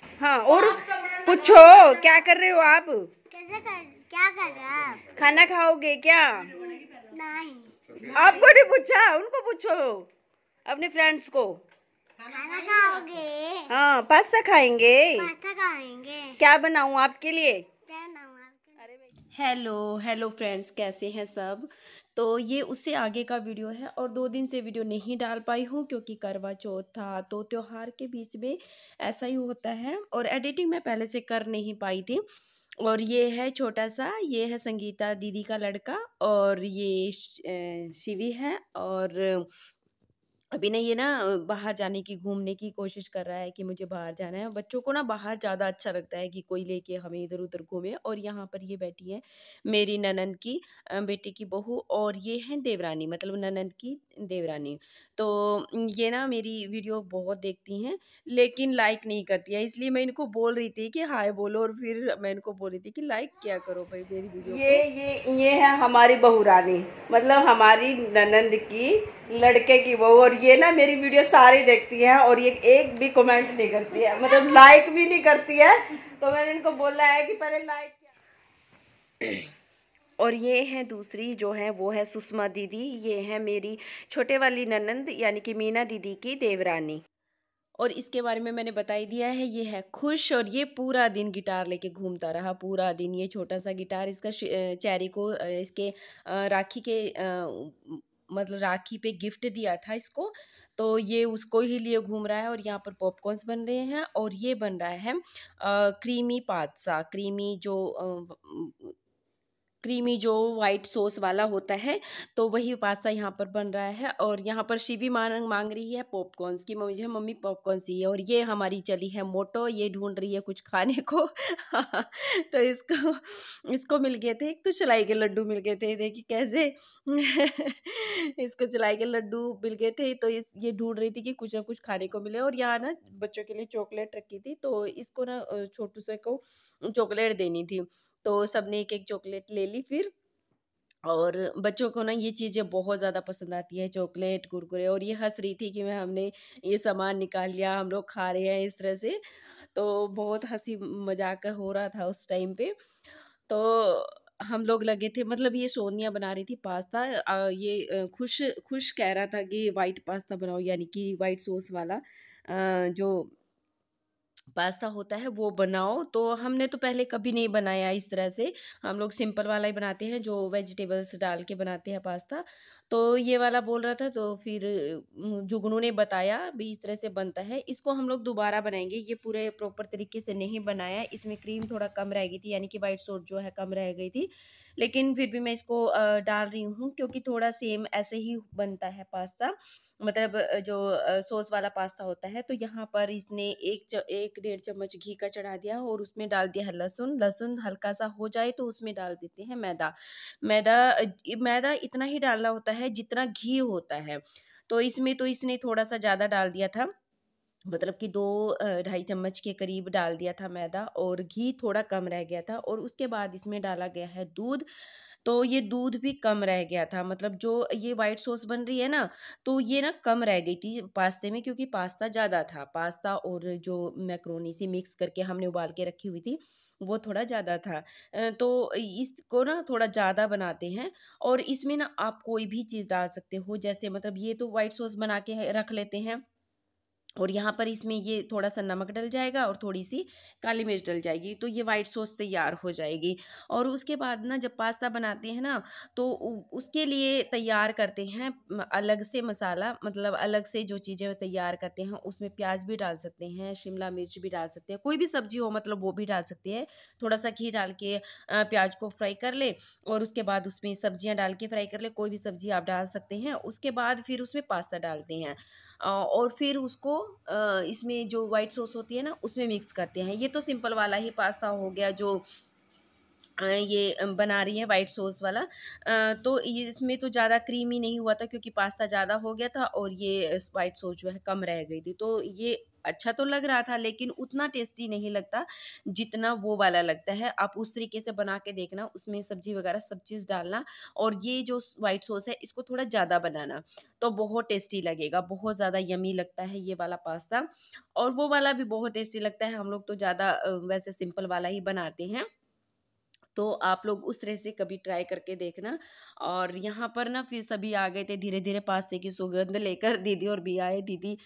हाँ, और पूछो क्या कर रहे हो आप? क्या कर रहे हो आप? खाना खाओगे क्या? नहीं। आपको नहीं पूछा, उनको पूछो, अपने फ्रेंड्स को। खाना खाओगे? हाँ, पास्ता खाएंगे। पास्ता खाएंगे। क्या बनाऊं आपके लिए? क्या नाम आपका? हेलो हेलो फ्रेंड्स, कैसे हैं सब? तो ये उससे आगे का वीडियो है और 2 दिन से वीडियो नहीं डाल पाई हूँ क्योंकि करवा चौथ था, तो त्योहार के बीच में ऐसा ही होता है और एडिटिंग मैं पहले से कर नहीं पाई थी। और ये है छोटा सा, ये है संगीता दीदी का लड़का और ये शिवी है। और अभी ना ये ना बाहर जाने की, घूमने की कोशिश कर रहा है कि मुझे बाहर जाना है। बच्चों को ना बाहर ज़्यादा अच्छा लगता है कि कोई लेके हमें इधर उधर घूमे। और यहाँ पर ये बैठी है मेरी ननंद की बेटी की बहू, और ये है देवरानी, मतलब ननंद की देवरानी। तो ये ना मेरी वीडियो बहुत देखती हैं लेकिन लाइक नहीं करती है, इसलिए मैं इनको बोल रही थी कि हाय बोलो, और फिर मैं इनको बोल रही थी कि लाइक क्या करो भाई मेरी वीडियो को। ये है हमारी बहू रानी, मतलब हमारी ननंद की लड़के की बहू। और ये ना मेरी वीडियो सारी देखती है और ये एक भी कमेंट नहीं करती है, मतलब लाइक भी नहीं करती है। तो मैंने इनको बोला है कि पहले लाइक। और ये है दूसरी जो है वो है सुषमा दीदी, ये है मेरी छोटे वाली ननंद यानी कि मीना दीदी की देवरानी। और इसके बारे में मैंने बता ही दिया है, ये है खुश, और ये पूरा दिन गिटार लेके घूमता रहा पूरा दिन। ये छोटा सा गिटार इसका चेरी को इसके राखी के मतलब राखी पे गिफ्ट दिया था इसको, तो ये उसको ही लिए घूम रहा है। और यहाँ पर पॉपकॉर्न्स बन रहे हैं और ये बन रहा है क्रीमी पास्ता, क्रीमी जो वाइट सॉस वाला होता है, तो वही पास्ता यहाँ पर बन रहा है। और यहाँ पर शिवी मांग रही है पॉपकॉर्न्स की, मुझे मम्मी पॉपकॉर्न चाहिए। और ये हमारी चली है मोटो, ये ढूंढ रही है कुछ खाने को तो इसको मिल गए थे, एक तो चलाई के लड्डू मिल गए थे, देखिए कैसे इसको चलाई के लड्डू मिल गए थे, तो ये ढूंढ रही थी कि कुछ ना कुछ खाने को मिले। और यहाँ ना बच्चों के लिए चॉकलेट रखी थी, तो इसको ना छोटू से को चॉकलेट देनी थी, तो सबने एक एक चॉकलेट ले ली फिर। और बच्चों को ना ये चीज़ें बहुत ज़्यादा पसंद आती है, चॉकलेट कुरकुरे। और ये हंस रही थी कि मैं हमने ये सामान निकाल लिया, हम लोग खा रहे हैं इस तरह से। तो बहुत हंसी मजाक हो रहा था उस टाइम पे। तो हम लोग लगे थे, मतलब ये सोनिया बना रही थी पास्ता, खुश खुश कह रहा था कि वाइट पास्ता बनाओ, यानी कि वाइट सॉस वाला जो पास्ता होता है वो बनाओ। तो हमने तो पहले कभी नहीं बनाया इस तरह से, हम लोग सिंपल वाला ही बनाते हैं जो वेजिटेबल्स डाल के बनाते हैं पास्ता। तो ये वाला बोल रहा था, तो फिर जुगनू ने बताया भी इस तरह से बनता है, इसको हम लोग दोबारा बनाएंगे। ये पूरे प्रॉपर तरीके से नहीं बनाया, इसमें क्रीम थोड़ा कम रह गई थी, यानी कि वाइट सॉस जो है कम रह गई थी। लेकिन फिर भी मैं इसको डाल रही हूँ क्योंकि थोड़ा सेम ऐसे ही बनता है पास्ता, मतलब जो सॉस वाला पास्ता होता है। तो यहाँ पर इसने 1-1.5 चम्मच घी का चढ़ा दिया और उसमें डाल दिया है लहसुन। लहसुन हल्का सा हो जाए तो उसमें डाल देते हैं मैदा। मैदा मैदा इतना ही डालना होता है जितना घी होता है, तो इसमें तो इसने थोड़ा सा ज़्यादा डाल दिया था, मतलब कि 2-2.5 चम्मच के करीब डाल दिया था मैदा, और घी थोड़ा कम रह गया था। और उसके बाद इसमें डाला गया है दूध, तो ये दूध भी कम रह गया था, मतलब जो ये वाइट सॉस बन रही है ना, तो ये ना कम रह गई थी पास्ते में, क्योंकि पास्ता ज़्यादा था। पास्ता और जो मैक्रोनी से मिक्स करके हमने उबाल के रखी हुई थी वो थोड़ा ज़्यादा था। तो इसको ना थोड़ा ज़्यादा बनाते हैं। और इसमें ना आप कोई भी चीज़ डाल सकते हो, जैसे मतलब ये तो वाइट सॉस बना के रख लेते हैं, और यहाँ पर इसमें ये थोड़ा सा नमक डल जाएगा और थोड़ी सी काली मिर्च डल जाएगी, तो ये वाइट सॉस तैयार हो जाएगी। और उसके बाद ना जब पास्ता बनाते हैं ना, तो उसके लिए तैयार करते हैं अलग से मसाला, मतलब अलग से जो चीज़ें तैयार करते हैं उसमें प्याज भी डाल सकते हैं, शिमला मिर्च भी डाल सकते हैं, कोई भी सब्जी हो मतलब वो भी डाल सकते हैं। थोड़ा सा घी डाल के प्याज को फ्राई कर ले, और उसके बाद उसमें सब्जियाँ डाल के फ्राई कर ले, कोई भी सब्जी आप डाल सकते हैं। उसके बाद फिर उसमें पास्ता डालते हैं और फिर उसको इसमें जो वाइट सॉस होती है ना उसमें मिक्स करते हैं। ये तो सिंपल वाला ही पास्ता हो गया जो ये बना रही है वाइट सॉस वाला। तो ये इसमें तो ज़्यादा क्रीमी नहीं हुआ था क्योंकि पास्ता ज़्यादा हो गया था और ये वाइट सॉस जो है कम रह गई थी। तो ये अच्छा तो लग रहा था लेकिन उतना टेस्टी नहीं लगता जितना वो वाला लगता है। आप उस तरीके से बना के देखना, उसमें सब्जी वगैरह सब चीज़ डालना और ये जो व्हाइट सॉस है इसको थोड़ा ज़्यादा बनाना, तो बहुत टेस्टी लगेगा, बहुत ज़्यादा यमी लगता है ये वाला पास्ता। और वो वाला भी बहुत टेस्टी लगता है। हम लोग तो ज़्यादा वैसे सिंपल वाला ही बनाते हैं, तो आप लोग उस तरह से कभी ट्राई करके देखना। और यहाँ पर ना फिर सभी आ गए थे धीरे धीरे पास्ते की सुगंध लेकर, दीदी और भी आए। दीदी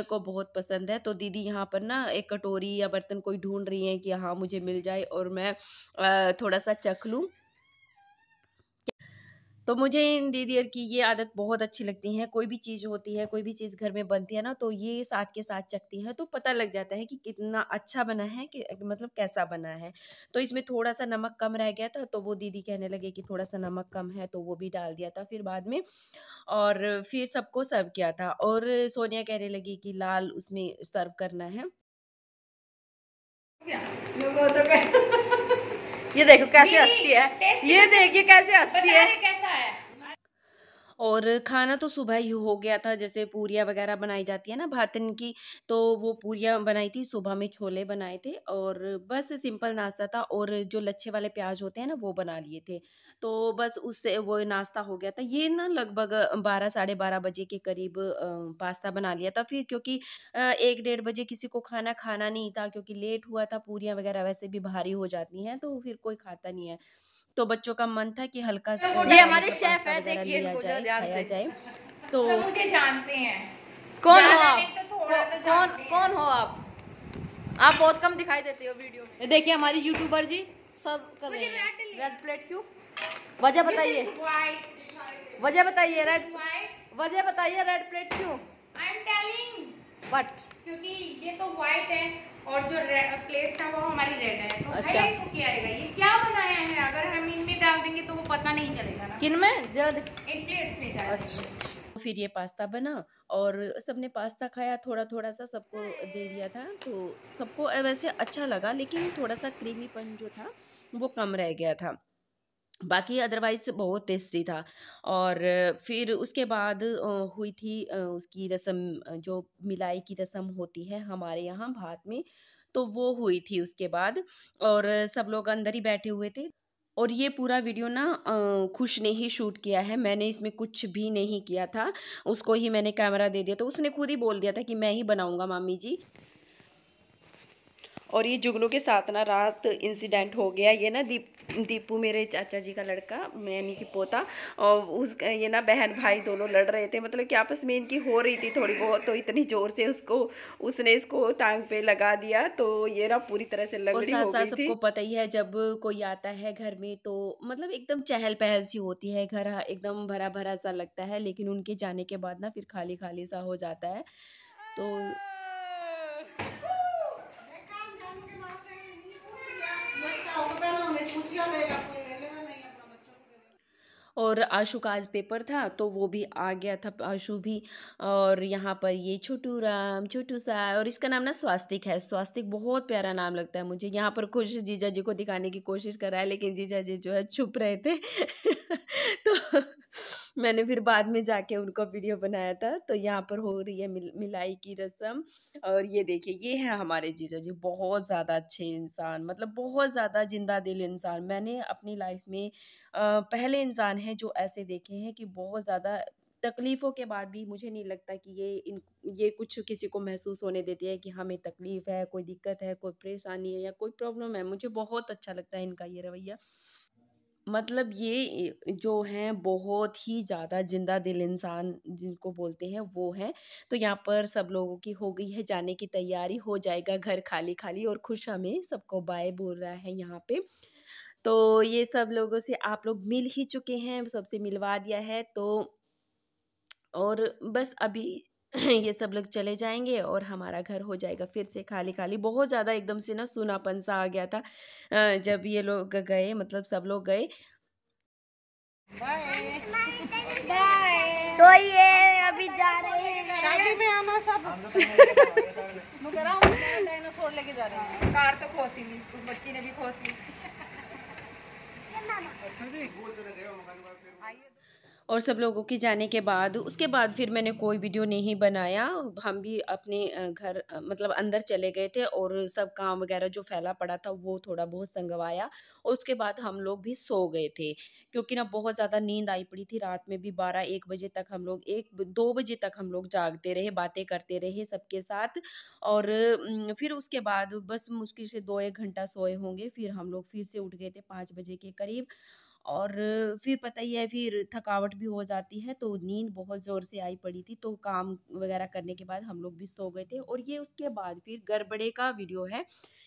को बहुत पसंद है, तो दीदी यहाँ पर ना एक कटोरी या बर्तन कोई ढूंढ रही है कि हाँ मुझे मिल जाए और मैं थोड़ा सा चख लूँ। तो मुझे इन दीदी की ये आदत बहुत अच्छी लगती है। कोई भी चीज़ होती है, कोई भी चीज़ घर में बनती है ना, तो ये साथ के साथ चखती हैं, तो पता लग जाता है कि कितना अच्छा बना है, कि मतलब कैसा बना है। तो इसमें थोड़ा-सा नमक कम रह गया था, तो वो दीदी कहने लगे कि थोड़ा-सा नमक कम है, तो वो भी डाल दिया था फिर बाद में। और फिर सबको सर्व किया था और सोनिया कहने लगी कि लाल उसमें सर्व करना है। लोगों तो ये देखो कैसे हंसती है, ये देखिए कैसे हंसती है। कैसा है? और खाना तो सुबह ही हो गया था, जैसे पूरियाँ वगैरह बनाई जाती है ना भातन की, तो वो पूरियाँ बनाई थी, सुबह में छोले बनाए थे और बस सिंपल नाश्ता था। और जो लच्छे वाले प्याज होते हैं ना वो बना लिए थे, तो बस उससे वो नाश्ता हो गया था। ये ना लगभग 12 साढ़े 12 बजे के करीब पास्ता बना लिया था। फिर क्योंकि 1 डेढ़ बजे किसी को खाना खाना नहीं था, क्योंकि लेट हुआ था, पूरियाँ वगैरह वैसे भी भारी हो जाती हैं, तो फिर कोई खाता नहीं है। तो बच्चों का मन था कि हल्का ये हमारे शेफ पास्ता है, वगैरह देखिए लिया इनको जाए, ध्यान खाया से। जाए। तो सब मुझे जानते हैं। कौन हो आप? कौन हो आप? आप बहुत कम दिखाई देते हो वीडियो में। देखिए हमारी यूट्यूबर जी सब कर रहे हैं। रेड प्लेट क्यों? वजह बताइए, वजह बताइए। वजह बताइए रेड प्लेट क्यों? आई एम टेलिंग बट क्योंकि ये तो व्हाइट है और जो प्लेट्स है वो हमारी रेड है, तो अच्छा। हाईलाइट को क्या आएगा? ये क्या बनाया है? अगर हम इनमें डाल देंगे तो वो पता नहीं चलेगा ना। किन में जरा इन प्लेट्स में डाल अच्छा। फिर ये पास्ता बना और सबने पास्ता खाया, थोड़ा-थोड़ा सा सबको दे दिया था, तो सबको वैसे अच्छा लगा, लेकिन थोड़ा-सा क्रीमीपन जो था वो कम रह गया था। बाकी अदरवाइज़ बहुत टेस्टी था। और फिर उसके बाद हुई थी उसकी रस्म, जो मिलाई की रस्म होती है हमारे यहाँ भात में, तो वो हुई थी उसके बाद। और सब लोग अंदर ही बैठे हुए थे। और ये पूरा वीडियो ना खुश ने ही शूट किया है, मैंने इसमें कुछ भी नहीं किया था। उसको ही मैंने कैमरा दे दिया, तो उसने खुद ही बोल दिया था कि मैं ही बनाऊँगा मामी जी। और ये जुगनू के साथ ना रात इंसिडेंट हो गया। ये ना दीपू मेरे चाचा जी का लड़का, यानी कि पोता, और उस ये ना बहन भाई दोनों लड़ रहे थे, मतलब कि आपस में इनकी हो रही थी थोड़ी बहुत, तो इतनी ज़ोर से उसने इसको टांग पे लगा दिया, तो ये ना पूरी तरह से लंगड़ी हो गई थी। सबको पता ही है जब कोई आता है घर में तो मतलब एकदम चहल पहल सी होती है, घर एकदम भरा भरा सा लगता है, लेकिन उनके जाने के बाद ना फिर खाली खाली सा हो जाता है। तो और आशु का आज पेपर था, तो वो भी आ गया था, आशु भी। और यहाँ पर ये छोटू राम, छोटू सा, और इसका नाम ना स्वास्तिक है। स्वास्तिक बहुत प्यारा नाम लगता है मुझे। यहाँ पर कुछ जीजा जी को दिखाने की कोशिश कर रहा है, लेकिन जीजा जी जो है चुप रहे थे तो मैंने फिर बाद में जाके उनको वीडियो बनाया था। तो यहाँ पर हो रही है मिलाई की रस्म। और ये देखिए, ये है हमारे जीजा जी, बहुत ज़्यादा अच्छे इंसान, मतलब बहुत ज़्यादा जिंदा दिल इंसान। मैंने अपनी लाइफ में पहले इंसान हैं जो ऐसे देखे हैं कि बहुत ज़्यादा तकलीफ़ों के बाद भी मुझे नहीं लगता कि ये कुछ किसी को महसूस होने देते हैं कि हमें तकलीफ़ है, कोई दिक्कत है, कोई परेशानी है या कोई प्रॉब्लम है। मुझे बहुत अच्छा लगता है इनका ये रवैया। मतलब ये जो हैं बहुत ही ज़्यादा ज़िंदा दिल इंसान जिनको बोलते हैं वो हैं। तो यहाँ पर सब लोगों की हो गई है जाने की तैयारी, हो जाएगा घर खाली-खाली, और खुश हमें सबको बाय बोल रहा है यहाँ पे। तो ये सब लोगों से आप लोग मिल ही चुके हैं, सबसे मिलवा दिया है, तो और बस अभी ये सब लोग चले जाएँगे और हमारा घर हो जाएगा फिर से खाली-खाली। बहुत ज़्यादा एकदम से ना सूनापन-सा आ गया था जब ये लोग गए, मतलब सब लोग गए। बाय। तो ये अभी जा रहे हैं। शादी में आना सब डायनासोर लेके जा रहे हैं। कार तो खोसी ली, उस बच्ची ने भी खोस ली। और सब लोगों के जाने के बाद उसके बाद फिर मैंने कोई वीडियो नहीं बनाया। हम भी अपने घर मतलब अंदर चले गए थे और सब काम वगैरह जो फैला पड़ा था वो थोड़ा बहुत संगवाया और उसके बाद हम लोग भी सो गए थे, क्योंकि ना बहुत ज़्यादा नींद आई पड़ी थी। रात में भी 12-1 बजे तक हम लोग 1-2 बजे तक हम लोग जागते रहे, बातें करते रहे सबके साथ। और फिर उसके बाद बस मुश्किल से 2-1 घंटा सोए होंगे, फिर हम लोग फिर से उठ गए थे 5 बजे के करीब। और फिर पता ही है, फिर थकावट भी हो जाती है तो नींद बहुत ज़ोर से आई पड़ी थी, तो काम वगैरह करने के बाद हम लोग भी सो गए थे। और ये उसके बाद फिर गरबड़े का वीडियो है।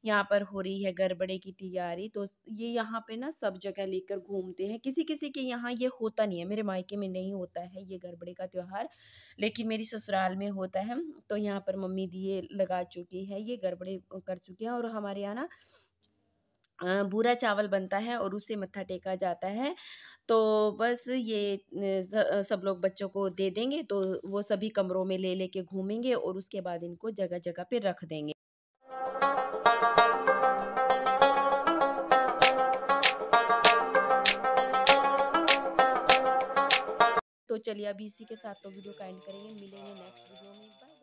यहाँ पर हो रही है गरबड़े की तैयारी। तो ये यहाँ पे ना सब जगह लेकर घूमते हैं। किसी किसी के यहाँ ये होता नहीं है, मेरे मायके में नहीं होता है ये गरबड़े का त्योहार, लेकिन मेरी ससुराल में होता है। तो यहाँ पर मम्मी दिए लगा चुकी है, ये गरबड़े कर चुके हैं। और हमारे यहाँ ना भूरा चावल बनता है और उससे मत्था टेका जाता है। तो बस ये सब लोग बच्चों को दे देंगे तो वो सभी कमरों में ले लेके घूमेंगे और उसके बाद इनको जगह जगह पे रख देंगे। तो चलिए अभी इसी के साथ तो वीडियो का एंड करेंगे, मिलेंगे नेक्स्ट वीडियो में। बाय।